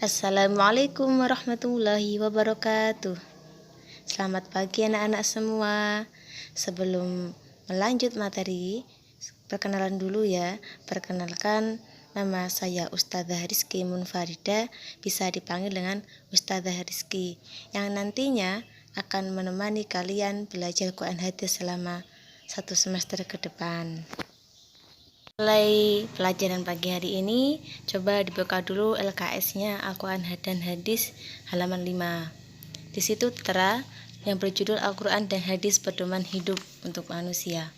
Assalamualaikum warahmatullahi wabarakatuh. Selamat pagi anak-anak semua. Sebelum melanjut materi, perkenalan dulu ya. Perkenalkan, nama saya Ustadzah Rizky Munfarida, bisa dipanggil dengan Ustadzah Rizky, yang nantinya akan menemani kalian belajar Quran Hadis selama 1 semester ke depan. Mulai pelajaran pagi hari ini, coba dibuka dulu LKS-nya Al-Quran dan Hadis halaman 5. Di situ tertera yang berjudul Al-Quran dan Hadis Pedoman Hidup untuk Manusia.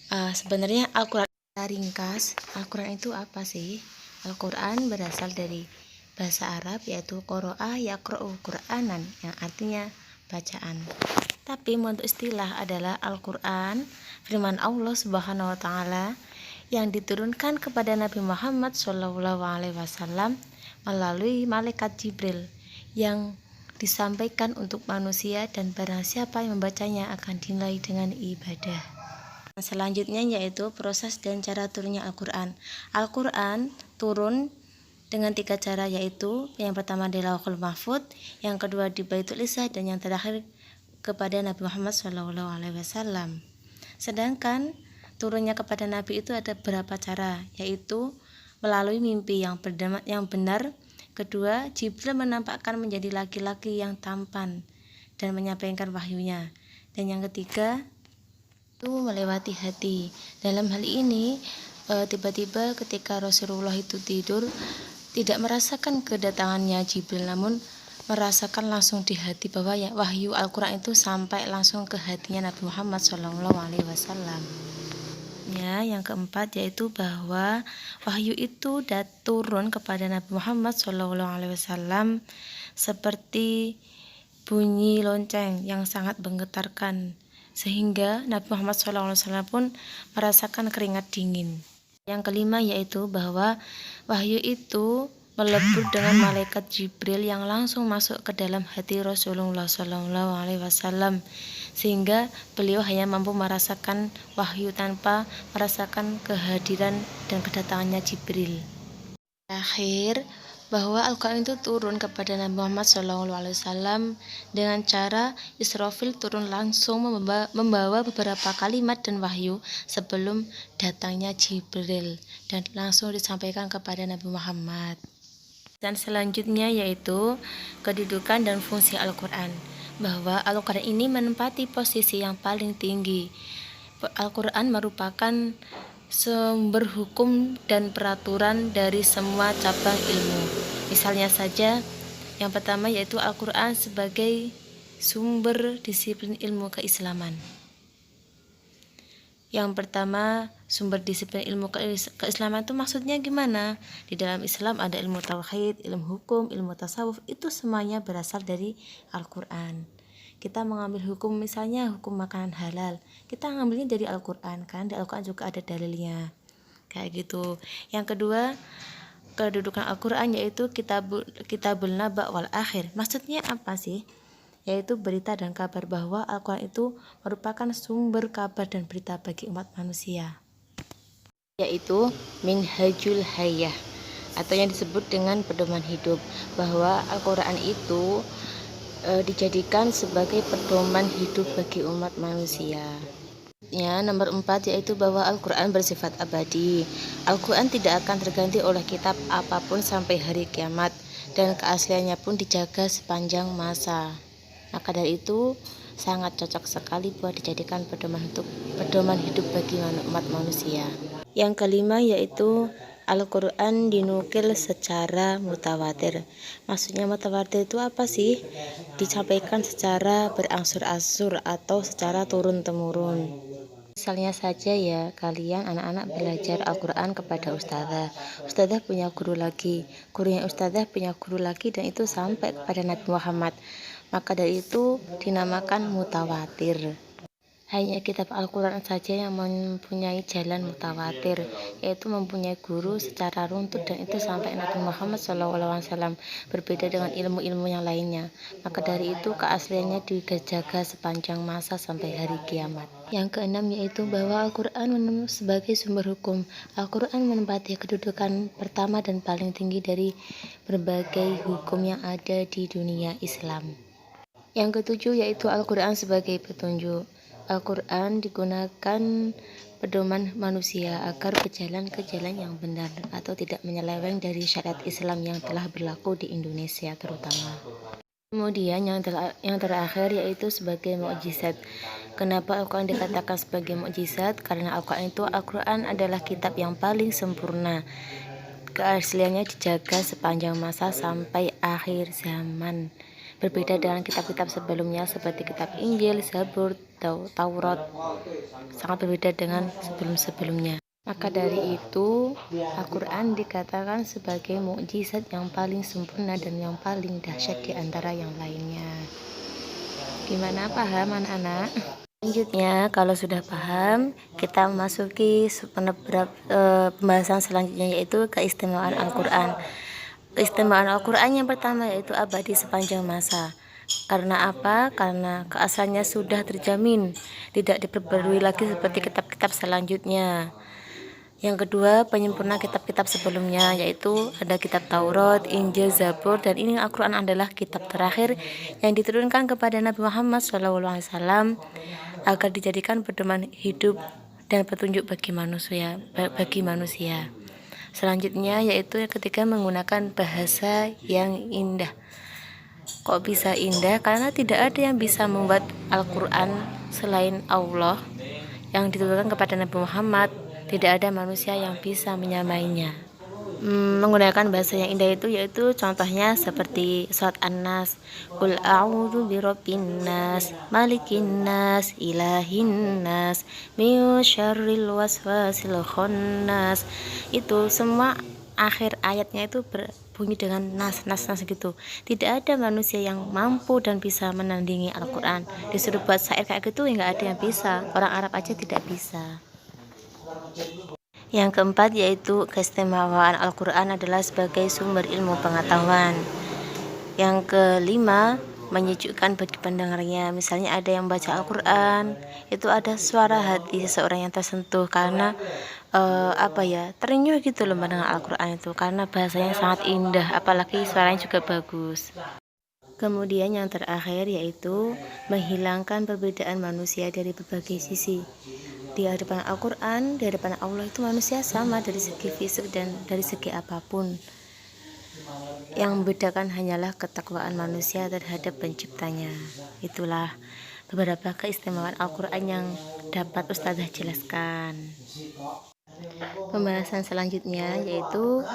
Sebenarnya Al-Quran ringkas, Al-Quran itu apa sih? Al-Quran berasal dari bahasa Arab yaitu qoro'ah yaqro'u Qur'anan, yang artinya bacaan. Tapi untuk istilah adalah Al-Quran, firman Allah Subhanahu wa Ta'ala, yang diturunkan kepada Nabi Muhammad SAW melalui malaikat Jibril, yang disampaikan untuk manusia, dan barang siapa yang membacanya akan dinilai dengan ibadah. Selanjutnya yaitu proses dan cara turunnya Al-Quran. Al-Quran turun dengan 3 cara, yaitu yang pertama di Lauhul Mahfudz, yang kedua di Baitul Izzah, dan yang terakhir kepada Nabi Muhammad SAW. Sedangkan turunnya kepada Nabi itu ada beberapa cara, yaitu melalui mimpi yang benar. Kedua, Jibril menampakkan menjadi laki-laki yang tampan dan menyampaikan wahyunya. Dan yang ketiga, itu melewati hati. Dalam hal ini, tiba-tiba ketika Rasulullah itu tidur, tidak merasakan kedatangannya Jibril, namun merasakan langsung di hati bahwa wahyu Al-Quran itu sampai langsung ke hatinya Nabi Muhammad SAW. Ya, yang keempat yaitu bahwa wahyu itu turun kepada Nabi Muhammad SAW seperti bunyi lonceng yang sangat menggetarkan, sehingga Nabi Muhammad SAW pun merasakan keringat dingin. Yang kelima yaitu bahwa wahyu itu melebur dengan malaikat Jibril yang langsung masuk ke dalam hati Rasulullah SAW, sehingga beliau hanya mampu merasakan wahyu tanpa merasakan kehadiran dan kedatangannya Jibril. Terakhir, bahwa Al-Quran itu turun kepada Nabi Muhammad SAW dengan cara Israfil turun langsung membawa beberapa kalimat dan wahyu sebelum datangnya Jibril, dan langsung disampaikan kepada Nabi Muhammad. Dan selanjutnya yaitu kedudukan dan fungsi Al-Quran, bahwa Al-Quran ini menempati posisi yang paling tinggi. Al-Quran merupakan sumber hukum dan peraturan dari semua cabang ilmu. Misalnya saja, yang pertama yaitu Al-Quran sebagai sumber disiplin ilmu keislaman. Yang pertama, sumber disiplin ilmu keislaman itu maksudnya gimana? Di dalam Islam ada ilmu tauhid, ilmu hukum, ilmu tasawuf, itu semuanya berasal dari Al-Quran. Kita mengambil hukum, misalnya hukum makanan halal, kita ngambilnya dari Al-Quran, kan di Al-Quran juga ada dalilnya, kayak gitu. Yang kedua, kedudukan Al-Quran yaitu kitabul naba wal akhir. Maksudnya apa sih? Yaitu berita dan kabar, bahwa Al-Quran itu merupakan sumber kabar dan berita bagi umat manusia, yaitu minhajul hayah, atau yang disebut dengan pedoman hidup, bahwa Al-Quran itu dijadikan sebagai pedoman hidup bagi umat manusia. Ya, nomor 4 yaitu bahwa Al-Quran bersifat abadi. Al-Quran tidak akan terganti oleh kitab apapun sampai hari kiamat, dan keasliannya pun dijaga sepanjang masa. Maka dari itu sangat cocok sekali buat dijadikan pedoman hidup bagi umat manusia. Yang kelima yaitu Al-Quran dinukil secara mutawatir. Maksudnya mutawatir itu apa sih? Disampaikan secara berangsur-angsur atau secara turun-temurun. Misalnya saja ya, kalian anak-anak belajar Al-Quran kepada ustadzah. Ustadzah punya guru lagi, gurunya ustadzah punya guru lagi, dan itu sampai kepada Nabi Muhammad. Maka dari itu dinamakan mutawatir. Hanya kitab Al-Quran saja yang mempunyai jalan mutawatir, yaitu mempunyai guru secara runtut, dan itu sampai Nabi Muhammad SAW. Berbeda dengan ilmu-ilmu yang lainnya. Maka dari itu keasliannya dijaga sepanjang masa sampai hari kiamat. Yang keenam yaitu bahwa Al-Quran sebagai sumber hukum. Al-Quran menempati kedudukan pertama dan paling tinggi dari berbagai hukum yang ada di dunia Islam. Yang ketujuh yaitu Al-Quran sebagai petunjuk. Al-Quran digunakan pedoman manusia agar berjalan ke jalan yang benar atau tidak menyeleweng dari syariat Islam yang telah berlaku di Indonesia terutama. Kemudian yang terakhir yaitu sebagai mukjizat. Kenapa Al-Quran dikatakan sebagai mukjizat? Karena Al-Quran adalah kitab yang paling sempurna. Keasliannya dijaga sepanjang masa sampai akhir zaman. Berbeda dengan kitab-kitab sebelumnya seperti kitab Injil, Zabur, Taurat, sangat berbeda dengan sebelum-sebelumnya. Maka dari itu Al-Quran dikatakan sebagai mukjizat yang paling sempurna dan yang paling dahsyat di antara yang lainnya. Gimana, paham anak-anak? Selanjutnya, kalau sudah paham, kita memasuki pembahasan selanjutnya yaitu keistimewaan Al-Quran. Keistimewaan Al-Quran yang pertama yaitu abadi sepanjang masa. Karena apa? Karena keasliannya sudah terjamin, tidak diperbarui lagi seperti kitab-kitab selanjutnya. Yang kedua, penyempurna kitab-kitab sebelumnya, yaitu ada kitab Taurat, Injil, Zabur, dan ini Al-Quran adalah kitab terakhir yang diturunkan kepada Nabi Muhammad SAW agar dijadikan pedoman hidup dan petunjuk bagi manusia. Selanjutnya yaitu yang ketiga, menggunakan bahasa yang indah. Kok bisa indah? Karena tidak ada yang bisa membuat Al-Quran selain Allah yang diturunkan kepada Nabi Muhammad. Tidak ada manusia yang bisa menyamainya. Menggunakan bahasa yang indah itu yaitu contohnya seperti surat An-Nas, Qul a'udzu birabbin nas, malikin nas, ilahin nas, min syarril waswasil khannas. Itu semua akhir ayatnya itu berbunyi dengan nas gitu. Tidak ada manusia yang mampu dan bisa menandingi Al-Quran. Disuruh buat syair kayak gitu ya nggak ada yang bisa. Orang Arab aja tidak bisa. Yang keempat yaitu keistimewaan Al-Quran adalah sebagai sumber ilmu pengetahuan. Yang kelima, menyejukkan bagi pendengarnya. Misalnya ada yang baca Al-Quran, itu ada suara hati seseorang yang tersentuh karena terenyuh gitu loh mendengar Al-Quran itu, karena bahasanya sangat indah, apalagi suaranya juga bagus. Kemudian yang terakhir yaitu menghilangkan perbedaan manusia dari berbagai sisi. Di hadapan Al-Quran, di hadapan Allah itu manusia sama dari segi fisik dan dari segi apapun. Yang membedakan hanyalah ketakwaan manusia terhadap penciptanya. Itulah beberapa keistimewaan Al-Quran yang dapat Ustazah jelaskan. Pembahasan selanjutnya yaitu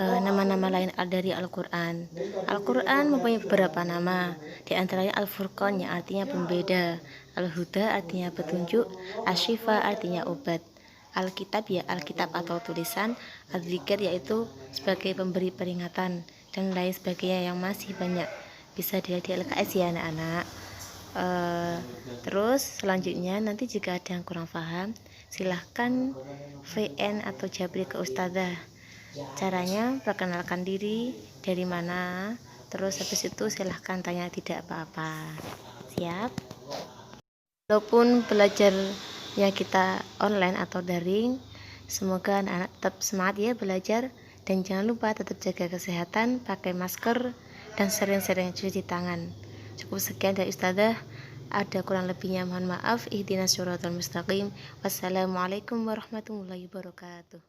nama-nama lain dari Al-Quran. Al-Quran mempunyai beberapa nama, di antaranya Al-Furqan yang artinya pembeda, Al-Huda artinya petunjuk, Asy-Syifa artinya obat, Al-Kitab ya Alkitab atau tulisan, Az-Zikr yaitu sebagai pemberi peringatan, dan lain sebagainya yang masih banyak. Bisa dilihat di LKS ya anak-anak. Terus selanjutnya nanti jika ada yang kurang paham, silahkan VN atau Jabri ke Ustazah. Caranya perkenalkan diri, dari mana, terus habis itu silahkan tanya, tidak apa-apa. Siap? Walaupun belajarnya kita online atau daring, semoga anak-anak tetap semangat ya belajar, dan jangan lupa tetap jaga kesehatan, pakai masker, dan sering-sering cuci tangan. Cukup sekian dari Ustazah. Ada kurang lebihnya mohon maaf. Ihdinas syiratal mustaqim. Wassalamualaikum warahmatullahi wabarakatuh.